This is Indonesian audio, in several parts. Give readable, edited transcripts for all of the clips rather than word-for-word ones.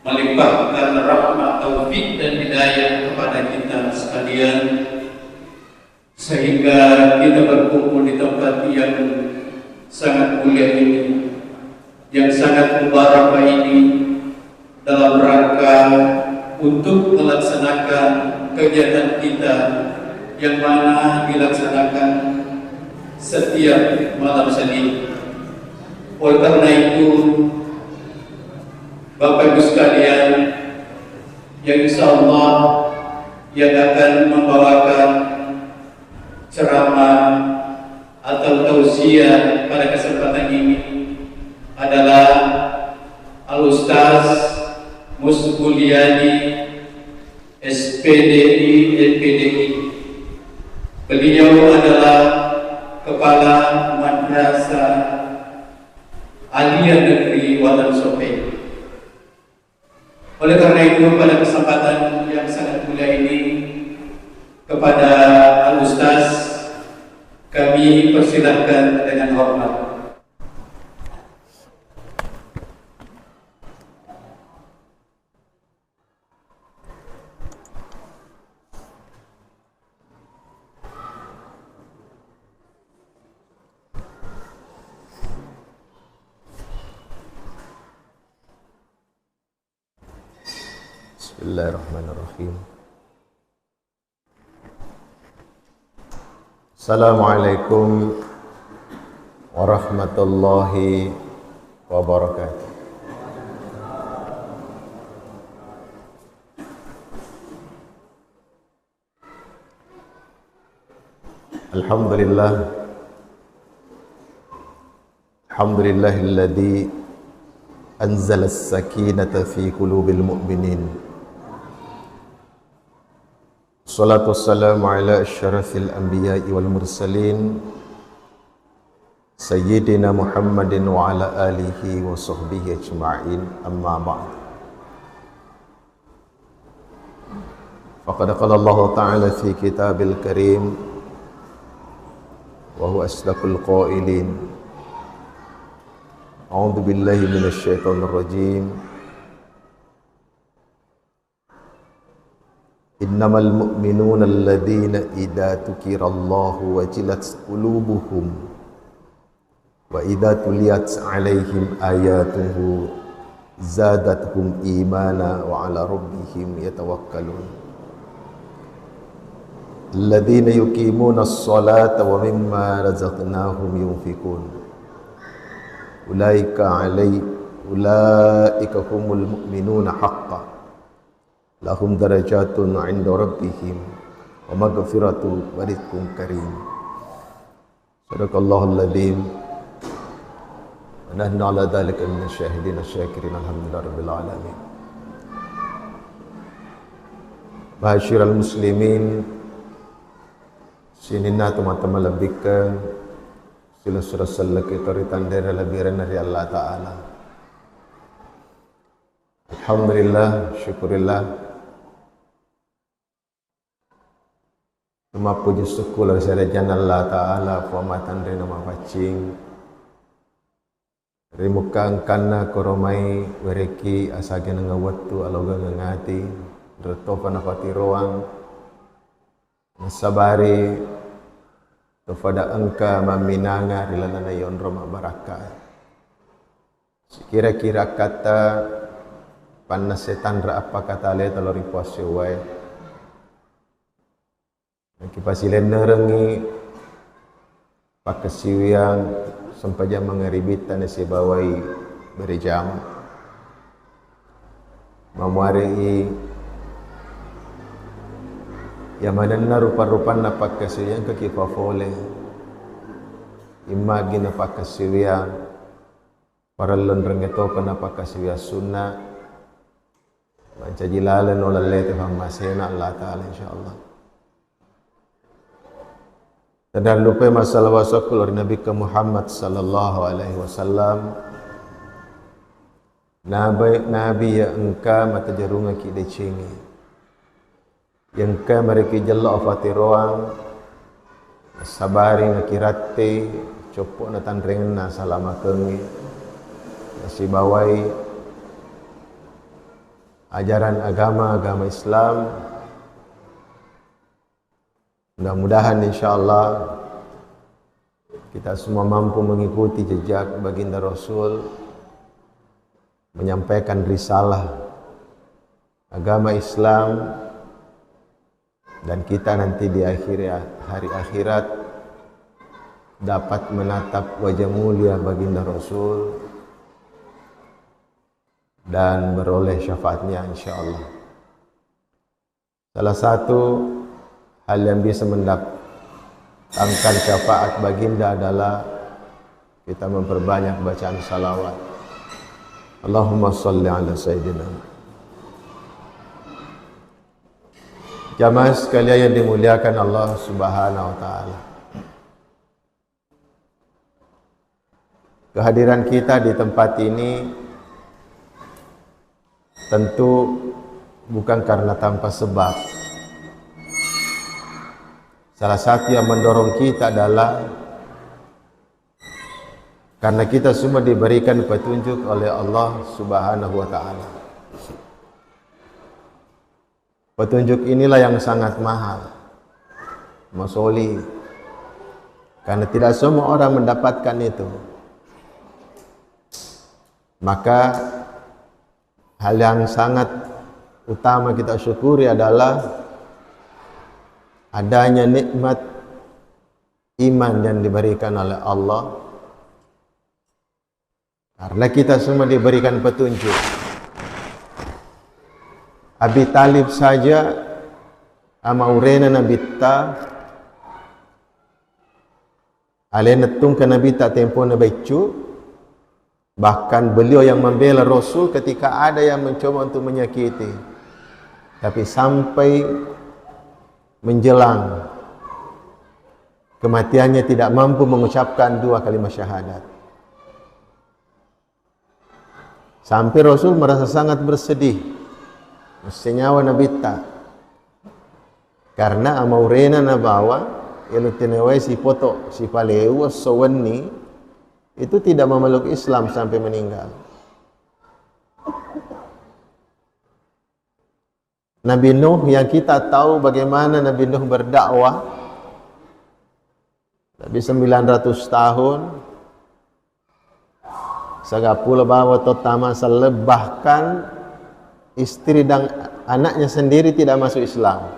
melimpahkan rahmat, taufik dan hidayah kepada kita sekalian, sehingga kita berkumpul di tempat yang sangat mulia ini, yang sangat mubarakah ini, dalam rangka untuk melaksanakan kegiatan kita yang mana dilaksanakan setiap malam Senin. Oleh karena itu, Bapak Ibu sekalian, yang insya Allah yang akan membawakan ceramah atau tausiah pada kesempatan ini adalah Al-Ustaz Musbuliani, SPDI, LPDI. Beliau adalah Kepala Madrasah Aliyah Negeri Watan Sopeng. Oleh karena itu, pada kesempatan yang sangat mulia ini, kepada Al-Ustaz kami persilahkan dengan hormat. Bismillahirrahmanirrahim. Assalamualaikum warahmatullahi wabarakatuh. Alhamdulillah, alhamdulillahilladzi anzala as-sakinata fi qulubil mu'minin. Salatu wassalamu ala asyrafil anbiya'i wal mursalin Sayyidina Muhammadin wa ala alihi wa sahbihi ajma'in, amma ba'd. Faqad qala Allah ta'ala fi kitabil karim wa huwa asdaqul qailin. A'udzu billahi minasy syaithanir rajim. Innamal mu'minuna alladhina idza dzukirallahu wajilat qulubuhum wa idza tuliyat 'alaihim ayatuhu zadatuhum imana wa 'ala rabbihim yatawakkalun. Alladhina yuqimuna as-salata wa mimma razaqnahum yunfiqun. Ulaika humul mu'minuna haqqan. Lahum darajatun 'inda rabbihim wa maghfiratun wa rizqun karim. Sadaqallahul adzim. Wa nahnu 'ala dzalika minasy syahidin asy-syakirin, alhamdulillahirabbil alamin. Ma'asyiral muslimin, sinina teman-teman lebihkan sila surah kita ritandera lebiran dari Allah Ta'ala. Alhamdulillah, syukurillah. Nama puji syukur dari Allah Ta'ala puamatan dari nama pacing rimuka angkana koromai wereki asagen ngawattu aloga ngangati dertofa nafati roang nasabari tofada angka maminanga rilalana yon roma baraka. Kira-kira kata panas setan ra apa kata le talori puase wae kipasilen nerengi pakasiwiang sampaja mangaribitan si bawai berjam mamuari yamananna rupa-rupanna pakasiwiang kakipafole imagi na pakasiwiang parallon rengeto kana pakasiwiang sunnah mancajilalan olalete famasena Allah Ta'ala insyaallah. Dan lupa masalah wasakul dari Nabi Muhammad sallallahu alaihi wasallam. Nabi ya engka mata jarunga ki decingi. Yang ka mereka jalla afatiroang sabari nakirate copok na tanrengan salama kengi. Si bawai ajaran agama Islam. Mudah-mudahan insyaAllah kita semua mampu mengikuti jejak baginda Rasul, menyampaikan risalah agama Islam, dan kita nanti di hari akhirat dapat menatap wajah mulia baginda Rasul dan beroleh syafaatnya insyaAllah. Salah satu hal yang bisa mendatangkan syafaat baginda adalah kita memperbanyak bacaan salawat. Allahumma salli ala Sayyidina. Jamaah sekalian yang dimuliakan Allah Subhanahu wa Ta'ala, kehadiran kita di tempat ini tentu bukan karena tanpa sebab. Salah satu yang mendorong kita adalah karena kita semua diberikan petunjuk oleh Allah Subhanahu wa Ta'ala. Petunjuk inilah yang sangat mahal, masoli, karena tidak semua orang mendapatkan itu. Maka hal yang sangat utama kita syukuri adalah adanya nikmat iman yang diberikan oleh Allah, karena kita semua diberikan petunjuk. Abi Talib saja amaurena nabita alena tungka nabita tempo nabicu, bahkan beliau yang membela Rasul ketika ada yang mencoba untuk menyakiti, tapi sampai menjelang kematiannya tidak mampu mengucapkan 2 kalimat syahadat. Sampai Rasul merasa sangat bersedih, senyawa nabita, karena amaurena nabawa ilutinewai si poto si paleu sawenni itu tidak memeluk Islam sampai meninggal. Nabi Nuh yang kita tahu bagaimana Nabi Nuh berdakwah lebih 900 tahun, sagapula bawa totama bahkan istri dan anaknya sendiri tidak masuk Islam,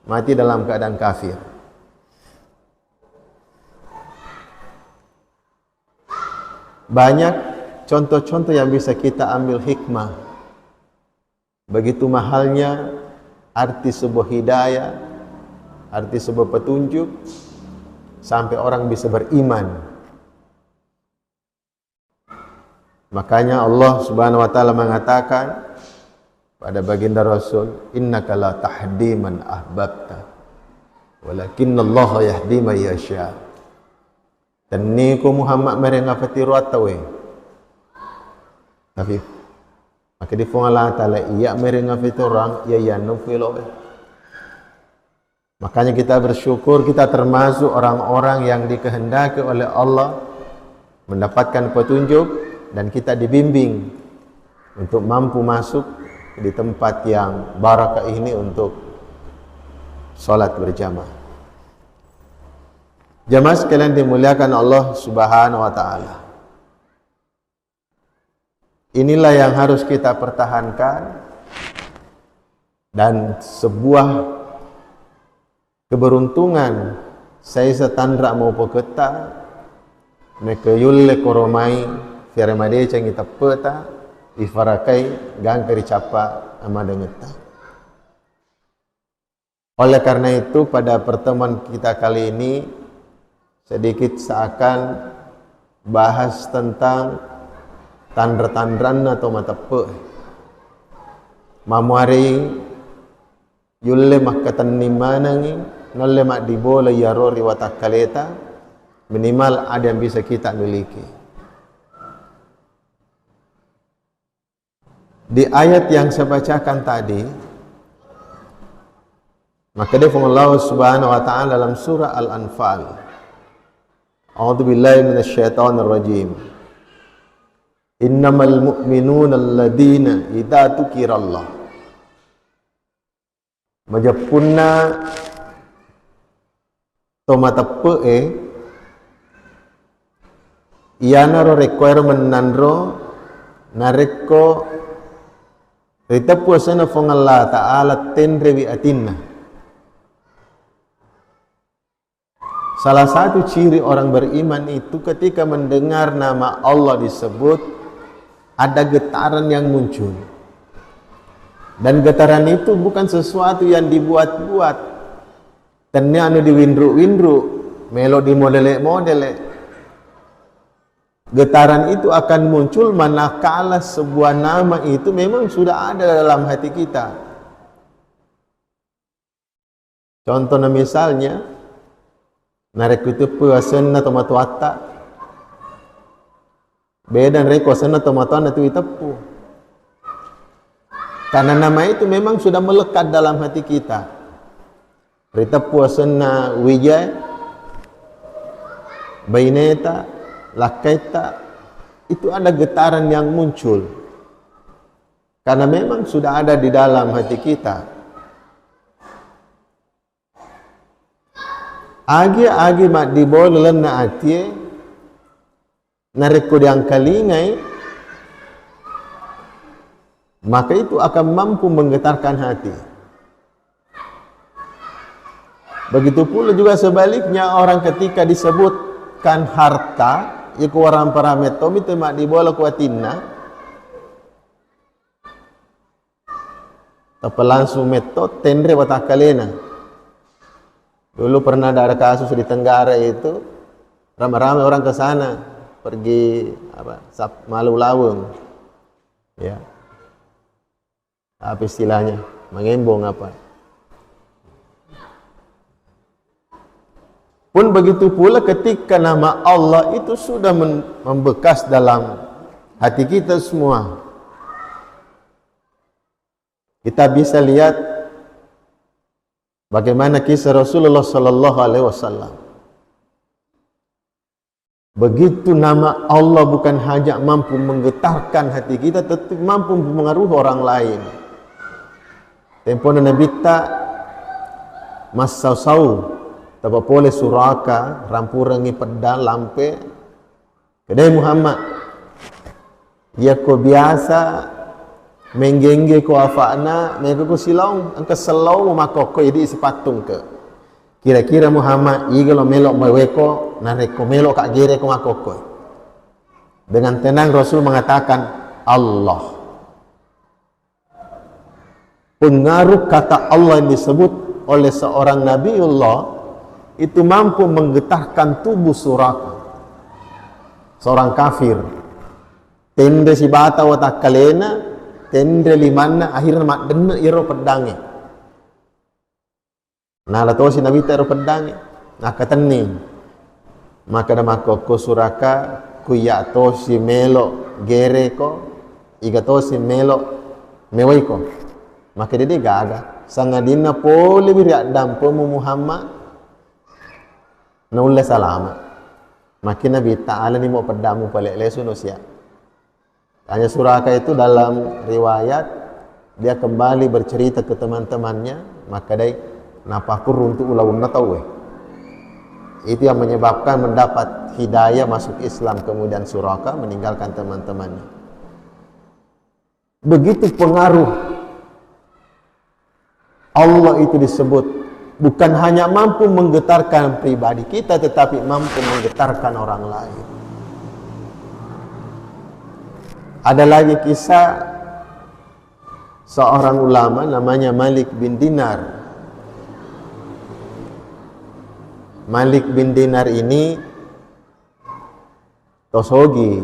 mati dalam keadaan kafir. Banyak contoh-contoh yang bisa kita ambil hikmah. Begitu mahalnya arti sebuah hidayah, arti sebuah petunjuk, sampai orang bisa beriman. Makanya Allah Subhanahu wa Ta'ala mengatakan pada baginda Rasul, innaka la tahdi man ahbabta walakinnallaha yahdi man yasha. Tanniku Muhammad mereka fatiru atawe, tapi maka di Allah Ta'ala iya mereka fiturang ya nufilo. Makanya kita bersyukur kita termasuk orang-orang yang dikehendaki oleh Allah mendapatkan petunjuk, dan kita dibimbing untuk mampu masuk di tempat yang barakah ini untuk salat berjamaah. Jamaah sekalian dimuliakan Allah Subhanahu wa Ta'ala, inilah yang harus kita pertahankan, dan sebuah keberuntungan saya setandra mau peketa nekeyulle koromai firmade cang kita peta ifarakai gang keri capa amadengeta. Oleh karena itu pada pertemuan kita kali ini sedikit seakan bahas tentang tandra-tandran atau matape mamuari yulle makkatan nimanangi nolle mak dibola yarori watakaleta, minimal ada yang bisa kita miliki. Di ayat yang saya bacakan tadi, maka dia Allah Subhanahu wa Ta'ala dalam surah Al-Anfal, A'udzubillahi minasyaitonir rajim. Innamal mu'minuna alladhina idza dzukirallah. Majapunna tomatepe iana ro requirement nanro nareko rita puasana fong Allah Ta'ala tenrewi atinna. Salah satu ciri orang beriman itu ketika mendengar nama Allah disebut, ada getaran yang muncul. Dan getaran itu bukan sesuatu yang dibuat-buat. Tenya anu diwindru-windru, melo di modele-modele. Getaran itu akan muncul manakala sebuah nama itu memang sudah ada dalam hati kita. Contohnya misalnya, narek itu puasenna tomatuata. Beda reko sana tomatoan itu itepu. Karena nama itu memang sudah melekat dalam hati kita. Ritepu sana wijay, baineta, lakaita, itu ada getaran yang muncul. Karena memang sudah ada di dalam hati kita. Agi mak diboleh na atie. Nareko yang kalingai, maka itu akan mampu menggetarkan hati. Begitu pula juga sebaliknya, orang ketika disebutkan harta, iku waram parametom itu mak dibola kuatinna, tapi langsung metode tendre watakalena. Dulu pernah ada kasus di Tenggara itu, ramai-ramai orang ke sana. Pergi malu laweng, ya, apa istilahnya, mengembong apa. Pun begitu pula ketika nama Allah itu sudah membekas dalam hati kita semua. Kita bisa lihat bagaimana kisah Rasulullah Sallallahu Alaihi Wasallam. Begitu nama Allah bukan hanya mampu menggetarkan hati kita, tetapi mampu mempengaruhi orang lain. Tempoh Nabi tak masau-sau, tak boleh suraka, rampurangi pedang lampe. Kedai Muhammad, ia ko biasa menggengge ko afana, mereka ko silau, angka selau makoko jadi sepatung ke. Kira-kira Muhammad igalo melok meweko nareko melok kak gere ko makoko. Dengan tenang Rasul mengatakan Allah. Pengaruh kata Allah yang disebut oleh seorang Nabiullah itu mampu menggetarkan tubuh suraka seorang kafir. Tende si bata watak kalena, tende limana akhirnya mak dene iro pedangnya. Nah, lato si Nabi taruh pedang, nah katening, maka nama koko suraka kuya to si melo gere ko, iga to si melo mewai ko, maka dia gaga. Sangadina pole biriak dampo Muhammad, naulle salama, maka Nabi Taala ni mau pedamu pale lesu nusia. Hanya suraka itu dalam riwayat dia kembali bercerita ke teman-temannya, maka dia napakur untuk ulawun natawe. Itu yang menyebabkan mendapat hidayah masuk Islam, kemudian suraka meninggalkan teman-temannya. Begitu pengaruh Allah itu disebut bukan hanya mampu menggetarkan pribadi kita, tetapi mampu menggetarkan orang lain. Ada lagi kisah seorang ulama namanya Malik bin Dinar. Malik bin Dinar ini tosogi.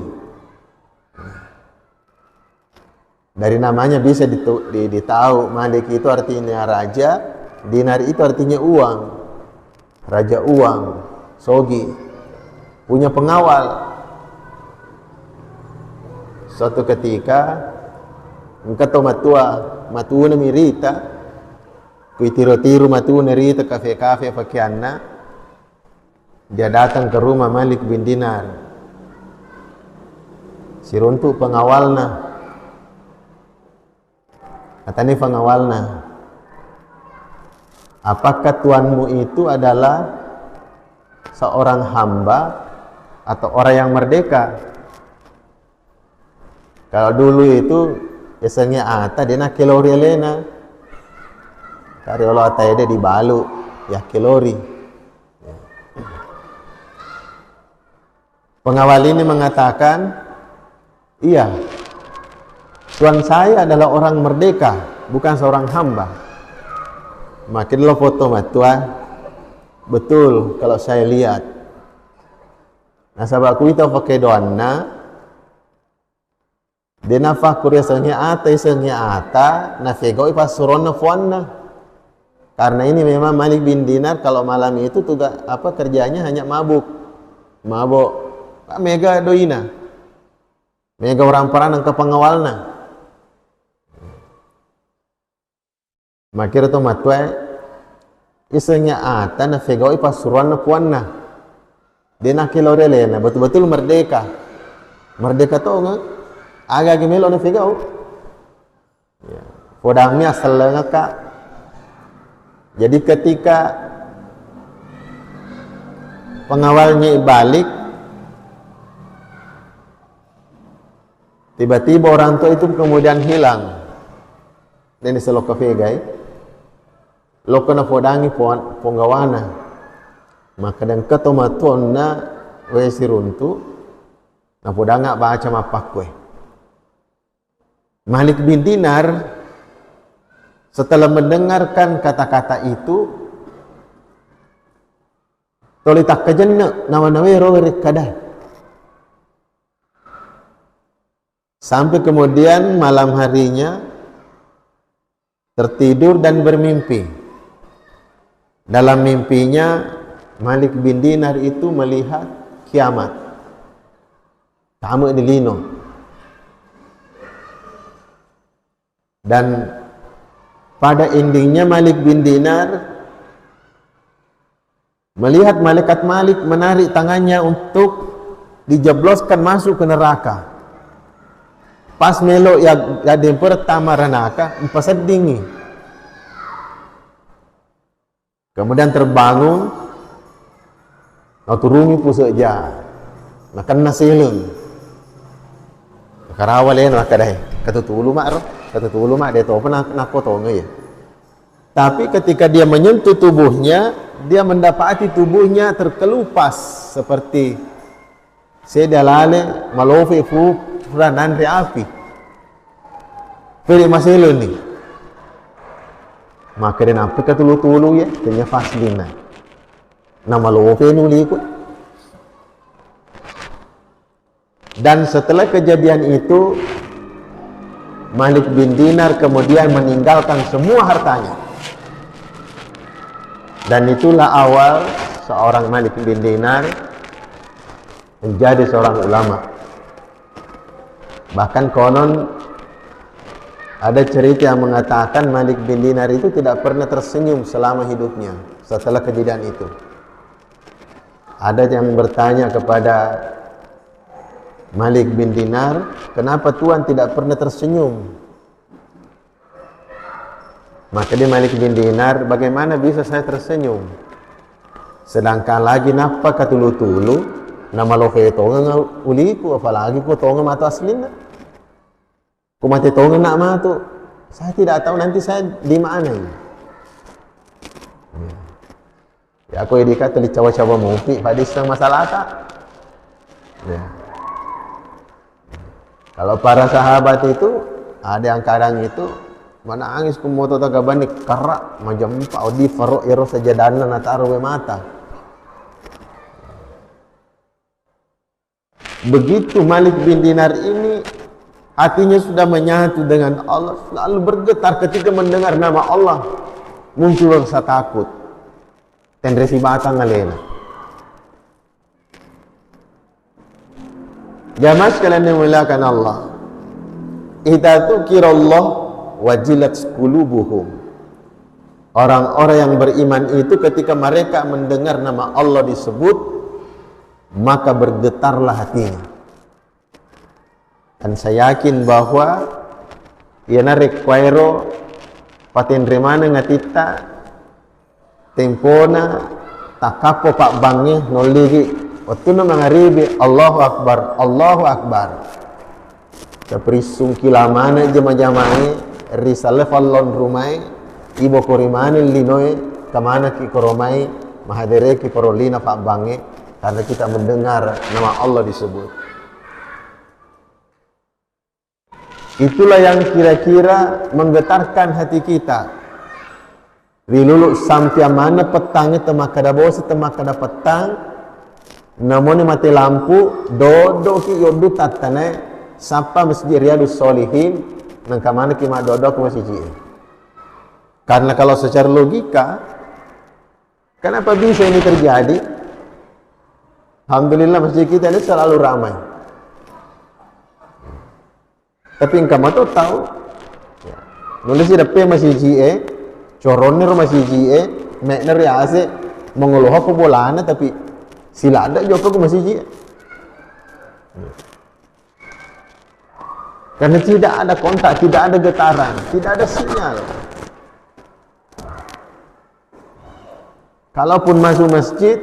Dari namanya bisa ditahu Malik itu artinya raja, dinar itu artinya uang. Raja uang, sogi. Punya pengawal. Suatu ketika engkau matua mirita, kui tiru matua mirita kafe fakianna. Dia datang ke rumah Malik bin Dinar. si runtu pengawalna. Katanya pengawalna, apakah tuanmu itu adalah seorang hamba atau orang yang merdeka? Kalau dulu itu biasanya ata dia nak kilori lena, kari Allah ata dia dibalu ya kilori. Pengawal ini mengatakan, iya, tuan saya adalah orang merdeka, bukan seorang hamba. Makin lo foto matua, betul kalau saya lihat. Nah sahabatku itu pakai doana, dia nafah kuria sengnya ata, nafego ipas surona fuanna. Karena ini memang Malik bin Dinar kalau malam itu tugas apa kerjanya hanya mabuk, mega doina, mega orang peranang ke pengawalna. Makir tu matwa isengnya ata na fegoi pasuruan na puanna dia nak kilorelena betul-betul merdeka tu nggak agak gimelo na fegau podangnya selengah kak. Jadi ketika pengawalnya balik, tiba-tiba orang tua itu kemudian hilang. Dan diselok ke fegai, loko na podangi ponggawana, maka dan ketomatuan na wesi runtu, na podanga baca mapakwe. Malik bin Dinar setelah mendengarkan kata-kata itu, toli tak kejenna nawa-nawa rower kadah. Sampai kemudian malam harinya tertidur dan bermimpi. Dalam mimpinya Malik bin Dinar itu melihat kiamat. Kamu di lino. Dan pada endingnya Malik bin Dinar melihat malaikat Malik menarik tangannya untuk dijebloskan masuk ke neraka. Pas melo yang pertama ranaka empasad dingi. Kemudian terbangun, turungi pusaja, makan nasilun. Karawal yan makadai. Katutulu mak dia tahu pernah nakotonga ya. Tapi ketika dia menyentuh tubuhnya, dia mendapati tubuhnya terkelupas seperti sedalale malofi fu furanan api. Pilih masilun nih. Maka dia nampak ketulu-tulu ya, dia faslina. Nama lofi nuli ikut. Dan setelah kejadian itu, Malik bin Dinar kemudian meninggalkan semua hartanya. Dan itulah awal seorang Malik bin Dinar menjadi seorang ulama. Bahkan konon ada cerita yang mengatakan Malik bin Dinar itu tidak pernah tersenyum selama hidupnya setelah kejadian itu. Ada yang bertanya kepada Malik bin Dinar, kenapa Tuhan tidak pernah tersenyum? Maka dia Malik bin Dinar, bagaimana bisa saya tersenyum? Sedangkan lagi napa katulu-tulu, nama lo tonga uliku, apalagi ku tonga mata aslina. Ku mati tonga nak matu, saya tidak tahu nanti saya di mana. Ya aku edika tuli cawa-cawa mupi, pada sedang masalah tak? Ya. Kalau para sahabat itu ada yang kadang itu mana angis kumoto tagabani karak macam pau di faro ero sajadana nataru be mata. Begitu Malik bin Dinar ini hatinya sudah menyatu dengan Allah, selalu bergetar ketika mendengar nama Allah, muncul rasa takut. Tendresi batang alena. Jamaah sekalian yang dimuliakan Allah, idza dzukirallah wajilat qulubuhum. Orang-orang yang beriman itu ketika mereka mendengar nama Allah disebut, maka bergetarlah hatinya. Dan saya yakin bahwa iana require paten remana ngatita tempona takapo pak bangi noligi waktu na mangaribi Allahu Akbar kaprisung kilamana jama-jamane risale fallon rumai ibo korimane linoe kamana ki koromai mahadere ki porolina pak bangi karena kita mendengar nama Allah disebut. Itulah yang kira-kira menggetarkan hati kita. Rilulu sampai mana petangnya temakada bos temakada petang namun mati lampu dodo ki yodu tatane sapa masjid Riyadus Shalihin nang kamana ki ma dodo ke masjid. Karena kalau secara logika kenapa bisa ini terjadi? Alhamdulillah masjid kita ini selalu ramai. Tapi engkau tuh tahu nulis di depan masjid coronir masih jie, mekner ya ase mengeluh apa bolana tapi sila ada jawab aku masih jie. Karena tidak ada kontak, tidak ada getaran, tidak ada sinyal. Kalaupun masuk masjid,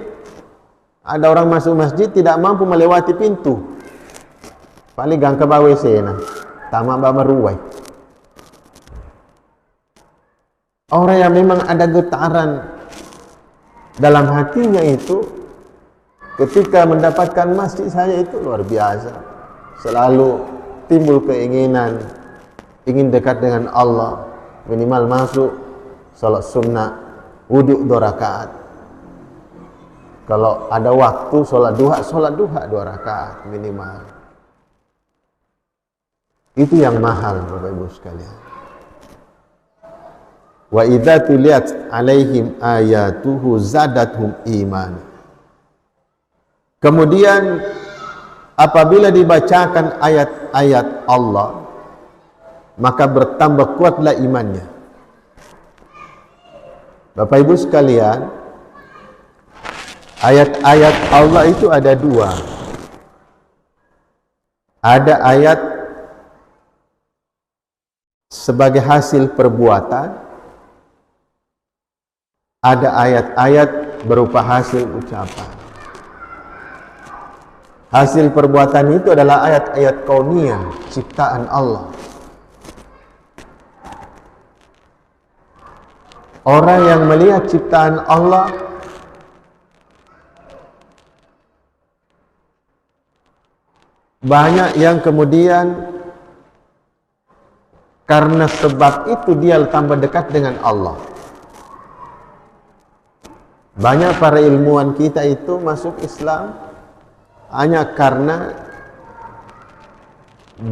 ada orang masuk masjid tidak mampu melewati pintu. Paling gang ke bawah WC nah, tamak bameruai. Orang yang memang ada getaran dalam hatinya itu ketika mendapatkan masjid saya itu luar biasa. Selalu timbul keinginan ingin dekat dengan Allah, minimal masuk salat sunnah, wudhu 2 rakaat. Kalau ada waktu salat duha 2 rakaat minimal. Itu yang mahal Bapak Ibu sekalian. Wa idza tuliyat alaihim ayatuhu zadathum iman. Kemudian apabila dibacakan ayat-ayat Allah maka bertambah kuatlah imannya. Bapak Ibu sekalian, ayat-ayat Allah itu ada 2. Ada ayat sebagai hasil perbuatan, ada ayat-ayat berupa hasil ucapan. Hasil perbuatan itu adalah ayat-ayat kauniyah, ciptaan Allah. Orang yang melihat ciptaan Allah banyak yang kemudian karena sebab itu dia tambah dekat dengan Allah. Banyak para ilmuwan kita itu masuk Islam hanya karena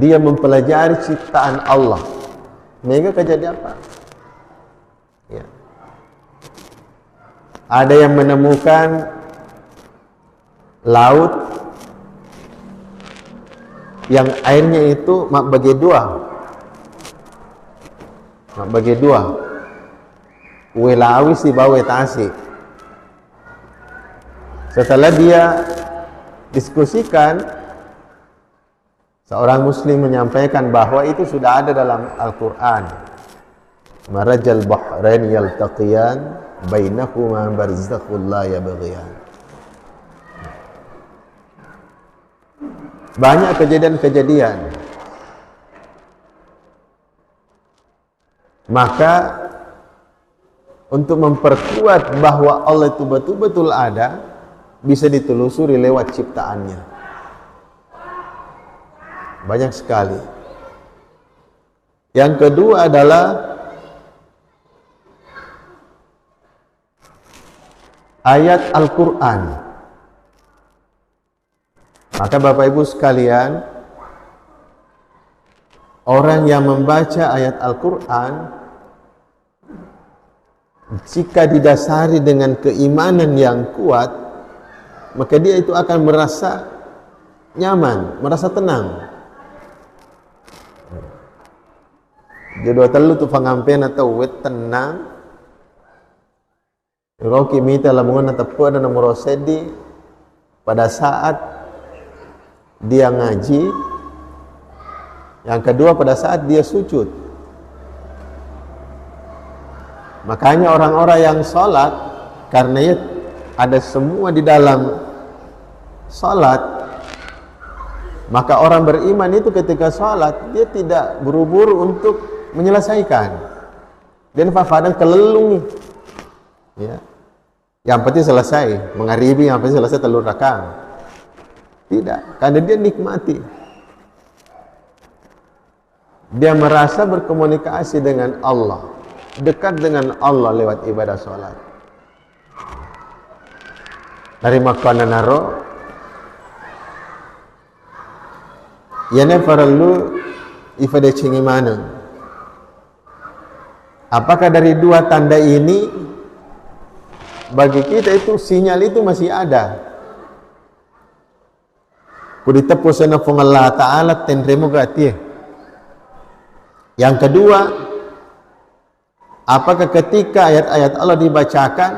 dia mempelajari ciptaan Allah. Mereka kejadian apa? Ya. Ada yang menemukan laut yang airnya itu bagi 2. Bagi 2. Welawi si bawa tasik. Setelah dia diskusikan, seorang muslim menyampaikan bahwa itu sudah ada dalam Al-Quran. Marajal bahrain yaltaqiyan bainahuma barzakhun la yabghiyan. Banyak kejadian-kejadian. Maka untuk memperkuat bahwa Allah itu betul-betul ada, bisa ditelusuri lewat ciptaannya. Banyak sekali. Yang kedua adalah ayat Al-Quran. Maka Bapak Ibu sekalian, orang yang membaca ayat Al-Quran jika didasari dengan keimanan yang kuat, maka dia itu akan merasa nyaman, merasa tenang. Jadi telu tu pangampen atau wet tenang. Roki mita lamungan tepu ada nomor sedi pada saat dia ngaji Yang kedua pada saat dia sujud. Makanya orang-orang yang sholat, karena ia ada semua di dalam sholat, maka orang beriman itu ketika sholat dia tidak buru-buru untuk menyelesaikan. Dan fafadan kelelungi, ya. Yang penting selesai, mengharibi yang penting selesai telur rakam. Tidak, karena dia nikmati. Dia merasa berkomunikasi dengan Allah, dekat dengan Allah lewat ibadah sholat. Dari makanan naro, yana perlu ibadah cengi mana? Apakah dari dua tanda ini bagi kita itu sinyal itu masih ada? Kudita posana pung Allah Ta'ala tenremo gati. Yang kedua, apakah ketika ayat-ayat Allah dibacakan,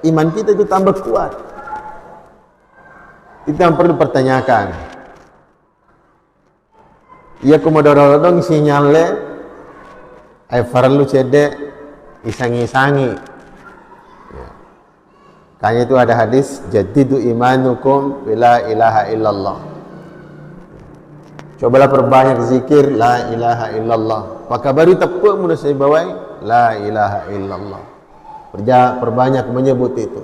iman kita itu tambah kuat? Itu yang perlu pertanyakan. Ia kumodoro-dong sinyalnya, ay farlu cede isangi-isangi. Ya. Kayaknya itu ada hadis, jadidu imanukum bila ilaha illallah. Cobalah perbanyak zikir la ilaha illallah. Maka baru tepuk mudah saya bawai la ilaha illallah. Perbanyak menyebut itu.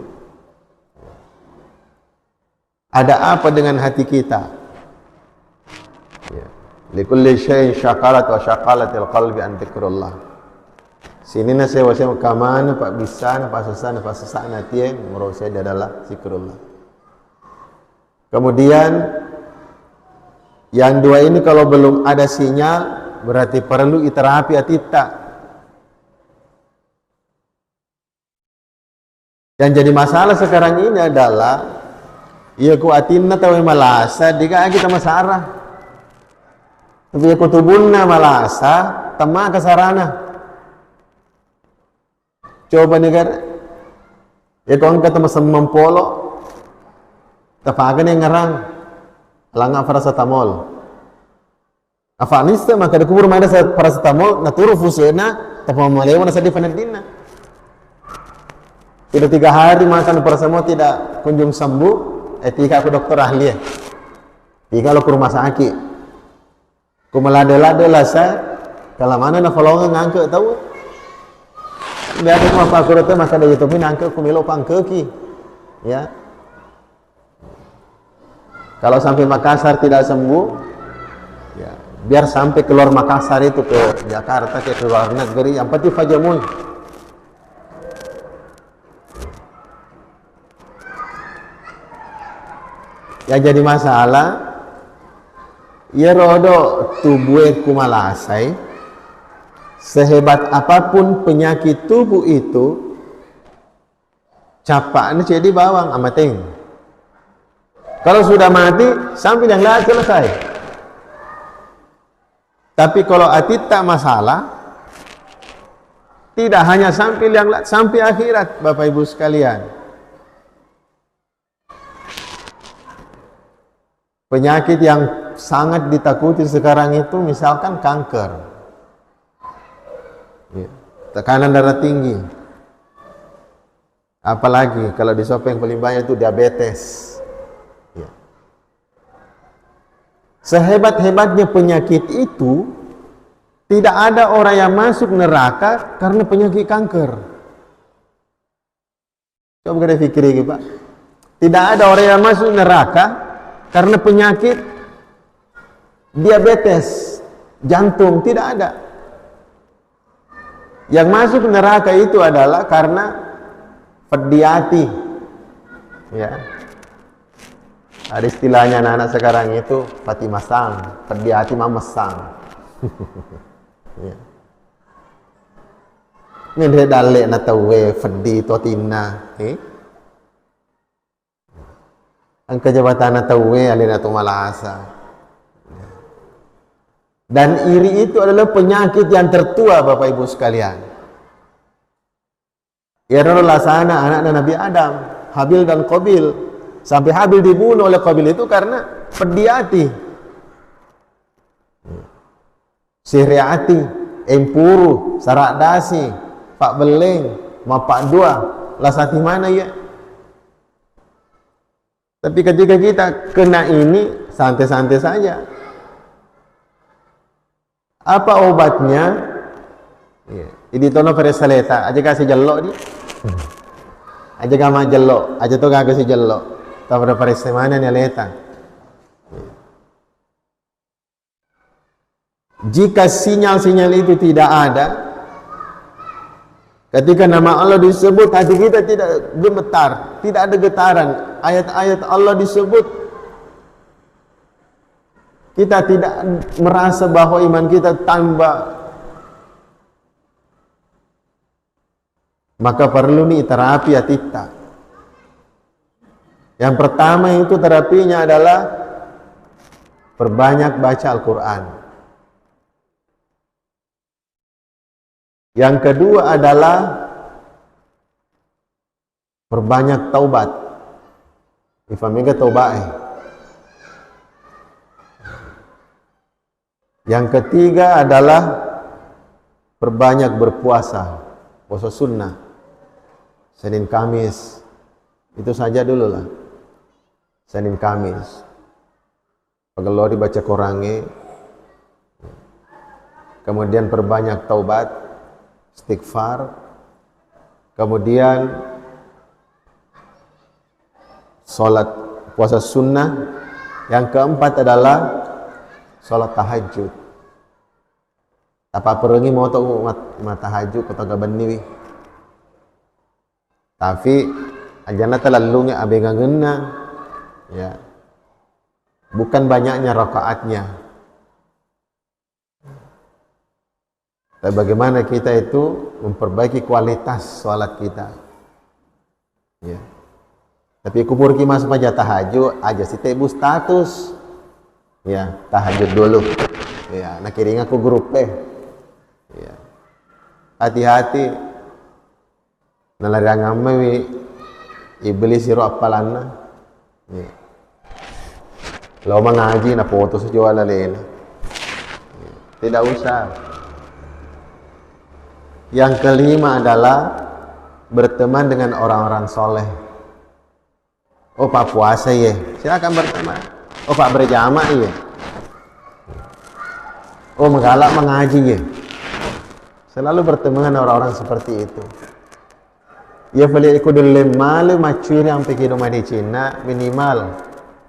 Ada apa dengan hati kita? Ya. Likulli syai'in syakalat wa syakalatil qalbi an dzikrullah. Sini na saya wasem kamana pak bisa pak sesana tie menurut saya adalah zikrullah. Kemudian yang dua ini kalau belum ada sinyal berarti perlu iterapi atita. Yang jadi masalah sekarang ini adalah iya ku atinna tahu malasa diga kita masarah. Tapi ku tubunna malasa tema kasarana. Coba negar ya kau angkat masam mempolo tafagan yang ngerang langak paracetamol. Afanista maka dikubur mana paracetamol naturu fusena tapamalewa na sa difanadina. Sudah 3 hari makan paracetamol tidak kunjung sembuh, etika aku dokter ahli. Jika lo ke rumah sakit, ku melade-lade lah saya, kalau mana na folongan ngangke tahu? Biar aku apa aku rete masa dari YouTube ngangke ku milo pangkeki, ya. Kalau sampai Makassar tidak sembuh, ya, biar sampai keluar Makassar itu ke Jakarta, ke luar negeri, yang penting fajamui. Yang jadi masalah, ya rodo tubuh kumalasai, sehebat apapun penyakit tubuh itu, capaknya jadi bawang amating. Kalau sudah mati, sampai yang lain selesai. Tapi kalau hati tak masalah, tidak hanya sampai yang lain, sampai akhirat, Bapak Ibu sekalian. Penyakit yang sangat ditakuti sekarang itu, misalkan kanker, ya, tekanan darah tinggi, apalagi kalau di Sopeng paling banyak itu diabetes. Sehebat-hebatnya penyakit itu, tidak ada orang yang masuk neraka karena penyakit kanker. Coba kita pikir Pak. Tidak ada orang yang masuk neraka karena penyakit diabetes, jantung, tidak ada. Yang masuk neraka itu adalah karena pedih hati. Ya. Ada istilahnya anak-anak sekarang itu Fatimah Sang, pedih hati mamesang. Ya. Ini dalek na tawe pedih totina, ang kejabatan na tawe alina tumalasa. Dan iri itu adalah penyakit yang tertua Bapak Ibu sekalian. Ya adalah sana anak Nabi Adam, Habil dan Qabil. Sampai Habil dibunuh oleh Qabil itu karena pedih hati. Sihriati, Empuru, Sarak Dasi, Pak Beleng, Mapak Dua, Lasati mana ya? Tapi ketika kita kena ini, santai-santai saja. Apa obatnya? Ya. Ini tono peresaleta, aja kasih jelok dia. Aja gama jelok, aja tuh gak kasih jelok. Tahu pada peresemana nih leta. Jika sinyal-sinyal itu tidak ada, ketika nama Allah disebut, hati kita tidak gemetar, tidak ada getaran. Ayat-ayat Allah disebut, kita tidak merasa bahwa iman kita tambah. Maka perlu nih terapi atita. Yang pertama itu terapinya adalah perbanyak baca Al-Quran. Yang kedua adalah perbanyak taubat. Ifamega taubat. Yang ketiga adalah perbanyak berpuasa, puasa sunnah, Senin Kamis. Itu saja dulu lah. Senin Kamis. Pagalo dibaca Qurannya. Kemudian perbanyak taubat, istighfar. Kemudian salat puasa sunnah. Yang keempat adalah salat tahajud. Apa perungi mau tahu tahajud atau gabani? Tapi ajana terlalu abengangena, ya. Bukan banyaknya rakaatnya. Tapi bagaimana kita itu memperbaiki kualitas salat kita, ya. Tapi kumur kimas saja tahajud aja si tebu status, ya tahajud dulu, ya. Nak kiring aku grup ya. Hati-hati, nalarang amawi iblis siro apalana, ya. Lau mengaji na foto sejual lalena, ya. Tidak usah. Yang kelima adalah berteman dengan orang-orang soleh. Oh Pak puasa ya, silakan berteman. Oh Pak berjamaah ya. Oh menggalak mengaji ya. Selalu berteman dengan orang-orang seperti itu. Ya boleh ikut dulu malu macuri yang pikir rumah di Cina minimal.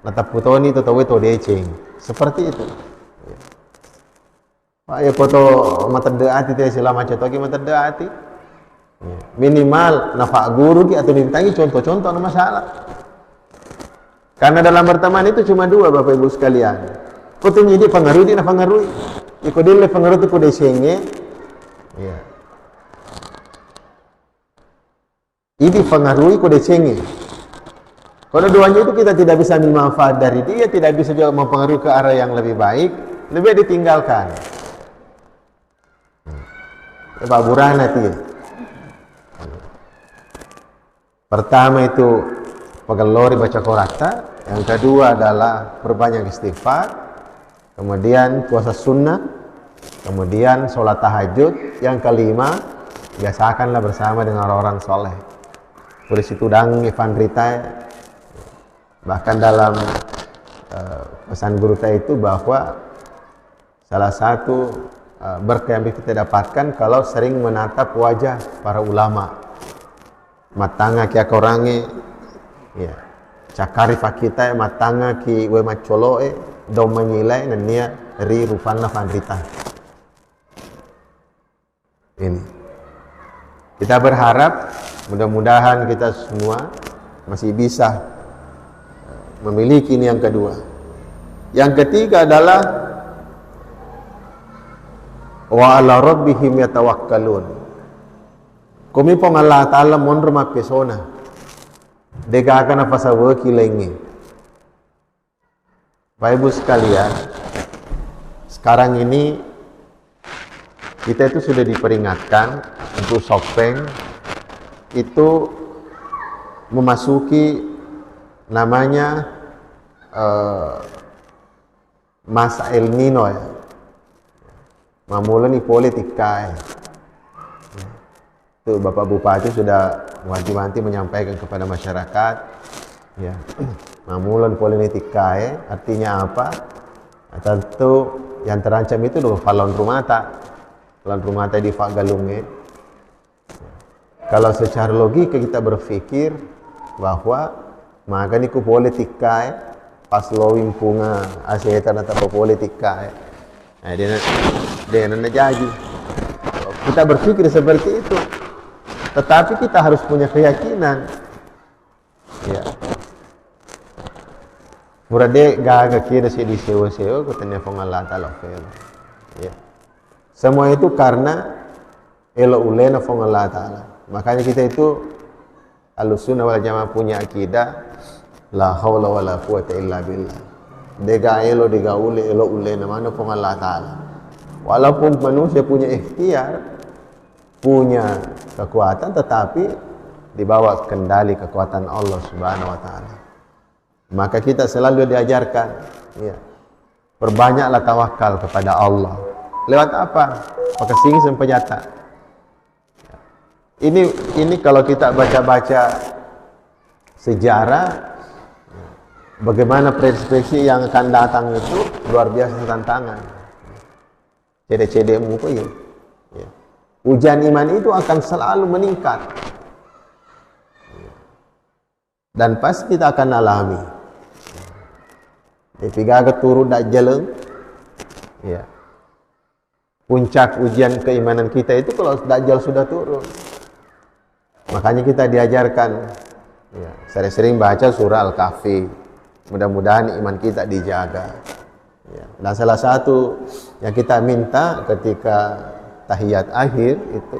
Nata putoni itu tahu itu decing. Seperti itu. Pak ya foto mata deati teh selama cetoki mata deati. Minimal nafak guru ki atau ditangi contoh-contoh no masalah. Karena dalam berteman itu cuma dua Bapak Ibu sekalian. Kutu nyidi pengaruh di na pengaruh. Iko dile pengaruh tu kude senge. Ya. Ini pengaruh kude senge. Kalau duanya itu kita tidak bisa ambil manfaat dari dia, tidak bisa juga mempengaruhi ke arah yang lebih baik, lebih ditinggalkan. Ya, Pak Burana itu. Pertama itu pegelori baca korata, yang kedua adalah perbanyak istighfar, kemudian puasa sunnah, kemudian sholat tahajud, yang kelima biasakanlah bersama dengan orang-orang soleh. Tulis itu dang Ivan Rita, bahkan dalam pesan guru saya itu bahwa salah satu berkah yang kita dapatkan kalau sering menatap wajah para ulama, matanga kia korange, ya, cakari fakita matanga ki we macoloe do menyilai nenia ri rupana Vandrita. Ini kita berharap mudah-mudahan kita semua masih bisa memiliki ini yang kedua. Yang ketiga adalah wa ala rabbihim yatawakkalun. Kumi pong Allah Ta'ala monro mapesona. Deka akan apa sahaja kilengi. Bapak Ibu sekalian, sekarang ini kita itu sudah diperingatkan untuk Sopeng itu memasuki namanya masa El Nino ya. mamula ni politik kai. Itu Bapak Bupati sudah wanti-wanti menyampaikan kepada masyarakat, ya, mamulan politik kai artinya apa? Tentu yang terancam itu loh falon rumata di Fagalunge. Kalau secara logika kita berpikir bahwa maka niku politik kai pas lowing punga asetan atau politik kai. Nah, dia jadi. Kita berpikir seperti itu. Tetapi kita harus punya keyakinan. Ya. Murade gaga kira si di sewa-sewa katanya Allah Ta'ala. Ya. Semua itu karena elo ulena Allah Ta'ala. Makanya kita itu Ahlussunnah wal Jamaah punya akidah la haula wala quwata illa billah. Dega elo dega elo ulena mana Allah Ta'ala. Walaupun manusia punya ikhtiar, punya kekuatan, tetapi dibawa kendali kekuatan Allah Subhanahu wa Ta'ala. Maka kita selalu diajarkan, ya, perbanyaklah tawakal kepada Allah. Lewat apa? Pakai sing sampai jata. Ini kalau kita baca-baca sejarah, bagaimana prediksi yang akan datang itu luar biasa tantangan. Cede-cede muka ya. Ujian iman itu akan selalu meningkat. Dan pasti kita akan alami. Tiga turun dak jalan. Ya. Puncak ujian keimanan kita itu kalau Dajjal sudah turun. Makanya kita diajarkan, ya, sering-sering baca surah Al-Kahfi. Mudah-mudahan iman kita dijaga. Ya. Dan salah satu yang kita minta ketika tahiyat akhir itu,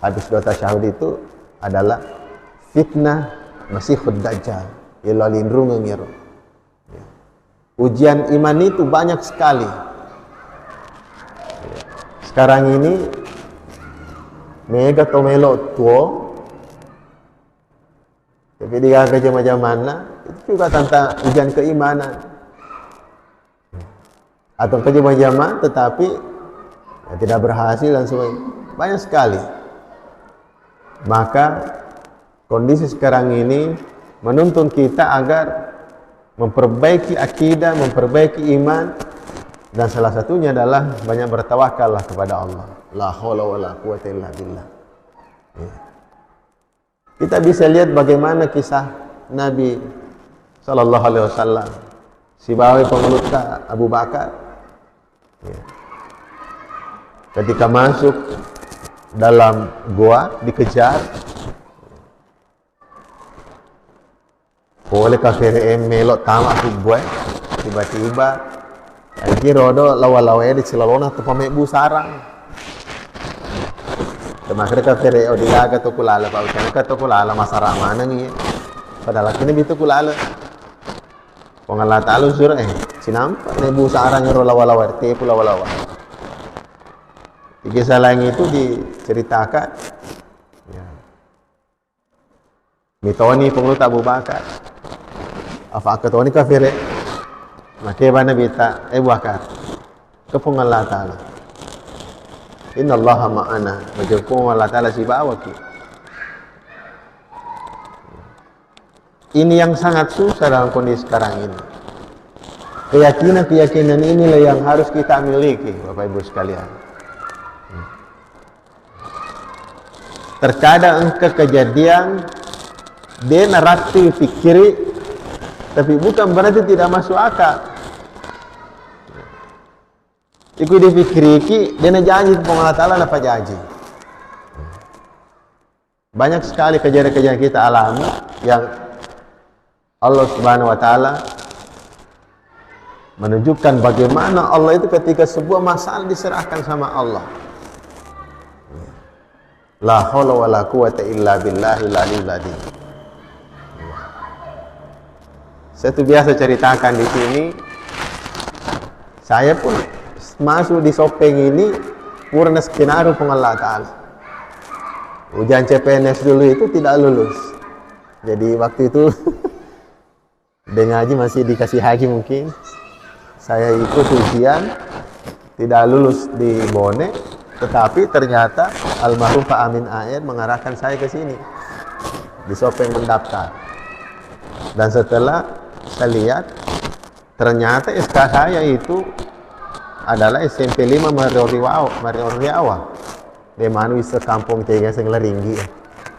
habis dua tasyahud itu adalah fitnah Masihud Dajjal. Ilalindrung ngiro. Ujian iman itu banyak sekali. Sekarang ini mega tomelo tuo, tapi dia kerja macam mana itu juga tentang ujian keimanan. Atau kerja macam mana tetapi ya, tidak berhasil dan sebagainya. Banyak sekali. Maka kondisi sekarang ini menuntun kita agar memperbaiki akidah, memperbaiki iman, dan salah satunya adalah banyak bertawakallah kepada Allah. La haula wala quwata illa billah. Ya. Kita bisa lihat bagaimana kisah Nabi sallallahu alaihi wasallam, si bawa pengelut Abu Bakar. Ya. Ketika masuk dalam gua dikejar oleh kafir melok tamak buat tiba-tiba lagi rodo lawa-lawa di Cilalona tu pamebu sarang. Temakre kafir dilaga tu kulala pa usana ka tu kulala masara mana ni. Padahal kini bitu kulala. Pengala talu sur sinampak nebu sarang ro lawa-lawa te lawa-lawa. Tiga salang itu diceritakan. Ya. Mitoni pengelut Abu Bakar. Apa ketoni kafir? Maka mana bita Bakar kepung Allah Ta'ala. Inna Allah ma'ana. Majapung Allah Ta'ala si bawaki. Ini yang sangat susah dalam kondisi sekarang ini. Keyakinan inilah yang harus kita miliki, Bapak Ibu sekalian. Terkadang kejadian dia naratif pikiri, tapi bukan berarti tidak masuk akal. Iku dipikiri ki, dia janji Allah Ta'ala apa janji. Banyak sekali kejadian-kejadian kita alami yang Allah Subhanahu wa Ta'ala menunjukkan bagaimana Allah itu ketika sebuah masalah diserahkan sama Allah. La haula wala quwata illa billahil aliyil azim. Saya tuh biasa ceritakan di sini. Saya pun masuk di Sopeng ini purna skenario pun Allah Ta'ala. Ujian CPNS dulu itu tidak lulus. Jadi waktu itu dengan haji masih dikasih haji mungkin. Saya ikut ujian tidak lulus di Bone, tetapi ternyata almarhum Pak Amin Air mengarahkan saya ke sini di Sopeng mendaftar. Dan setelah saya lihat ternyata SK saya itu adalah SMP 5 Marioriawa. Di mana bisa kampung tiga Sengleringgi,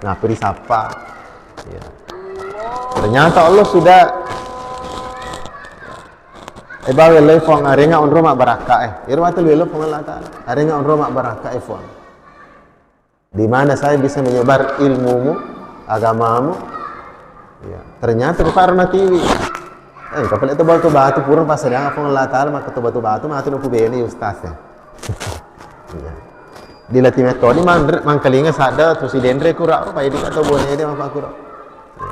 ngapri sapa. Ya. Ternyata Allah sudah bawa telefon arenga on rumah baraka irwa telefon Allah Taala arenga on rumah baraka phone. Di mana saya bisa menyebar ilmumu, agamamu. Ya. Ternyata di Parna TV. Kapal itu batu purun pas sedang apa Allah Taala maka batu matu nupu bene ustaz ya. Ya. Di latih metode mangkalinga sada terus dendre kura apa ini atau boleh dia apa kura. Ya.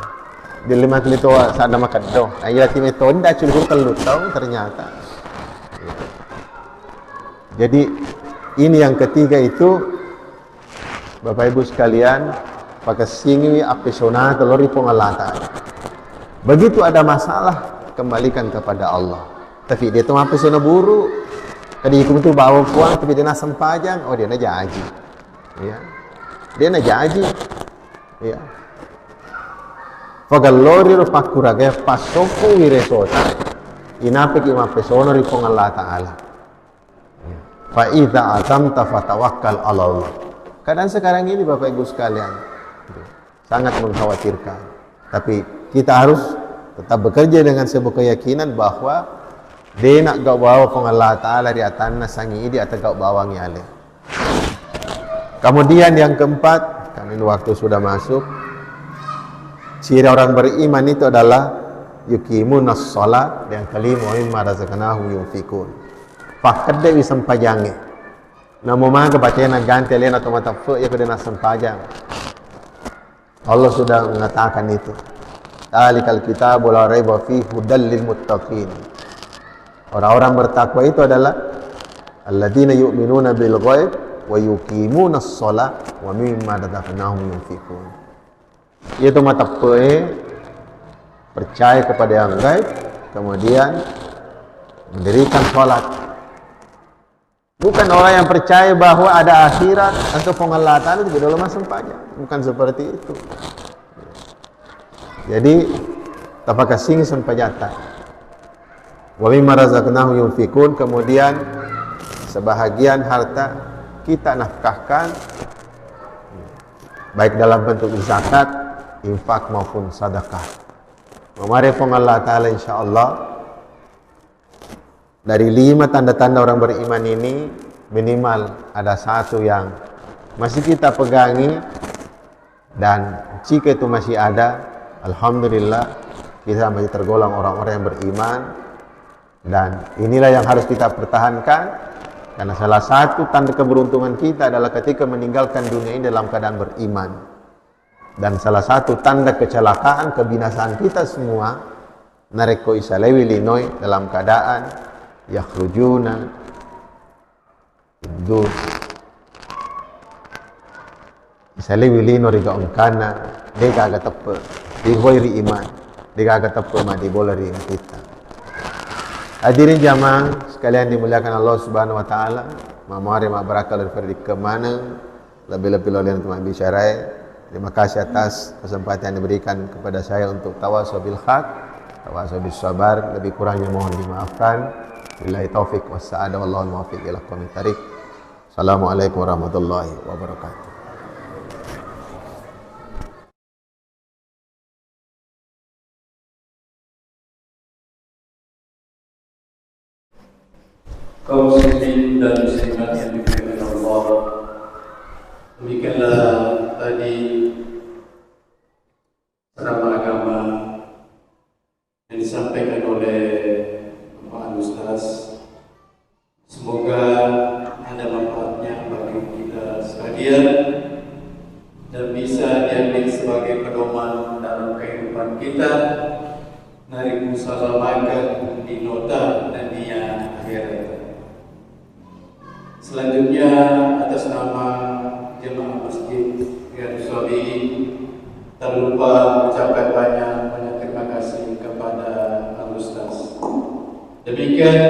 Di lima kali itu sada makan do. Nah, latih metode dah culur kelut tahu ternyata. Ya. Jadi ini yang ketiga itu Bapak Ibu sekalian pakai singi apesona telur ipong Allah Taala. Begitu ada masalah kembalikan kepada Allah. Tapi dia tu apa sena buru. Tadi ikum tu bawa puang tapi dia nak sempajang, oh dia nak jaji. Ya. Dia nak jaji. Ya. Fagalori ro pakuraga pasoko wiresota. Inape ki mapesona ri pong Allah Taala. Ya. Fa idza azamta fatawakkal 'ala Allah. Kadang sekarang ini Bapak Ibu sekalian sangat mengkhawatirkan. Tapi kita harus tetap bekerja dengan sebuah keyakinan bahwa dia nak gau bawa peng Allah Ta'ala di atanna sangi di atau gau bawang ale. Kemudian yang keempat, karena waktu sudah masuk, ciri orang beriman itu adalah yuqimunas shalah dan kelima mimma razaqnahum yunfikun. Pakade wi sempajange. Namo maga bacaan ganti lain atau mata fu ya kena sempajang. Allah sudah mengatakan itu. Talikal kitabul la raiba fihi hudal lil muttaqin. Orang-orang bertakwa itu adalah alladzina yu'minuna bil ghaib wa yuqimunas shalah wa mimma razaqnahum yunfikun. Itu mata percaya kepada yang gaib, kemudian mendirikan salat. Bukan orang yang percaya bahwa ada akhirat atau Allah Ta'ala itu dalam masa sempajang. Bukan seperti itu. Jadi tapaka sing sempajata. Wa mimma razaqnahum yunfikun, kemudian sebahagian harta kita nafkahkan baik dalam bentuk zakat, infak maupun sedekah. Mari pong Allah Taala insyaallah dari 5 tanda-tanda orang beriman ini minimal ada satu yang masih kita pegangi, dan jika itu masih ada, alhamdulillah kita masih tergolong orang-orang yang beriman. Dan inilah yang harus kita pertahankan, karena salah satu tanda keberuntungan kita adalah ketika meninggalkan dunia ini dalam keadaan beriman. Dan salah satu tanda kecelakaan, kebinasaan kita semua, nareko isalewi linoi dalam keadaan yakhrujuna idus isalewi lino riga ongkana dega aga tepe di ghairi iman, dega aga tepe ma di bolari kita. Hadirin jamaah sekalian dimuliakan Allah Subhanahu wa taala, mamari ma barakal dari kemana lebih-lebih lolen untuk bicara. Terima kasih atas kesempatan yang diberikan kepada saya untuk tawassul bil haq, tawassul bis sabar. Lebih kurangnya mohon dimaafkan. Billahi taufik wassa'adah wallahu muwaffiq ila aqwamit thariq. Assalamualaikum warahmatullahi wabarakatuh. Kaum muslimin dan muslimat yang dimuliakan Allah, demikianlah tadi ceramah agama yang disampaikan oleh Pak Ustaz. Semoga ada manfaatnya bagi kita sekalian dan bisa diambil sebagai pedoman dalam kehidupan kita, narik musyawarahkan di nota dan dunia akhirat. Selanjutnya atas nama jemaah masjid Riyadhus Shalihin, tak lupa mengucapkan banyak terima kasih kepada Al Ustaz. Demikian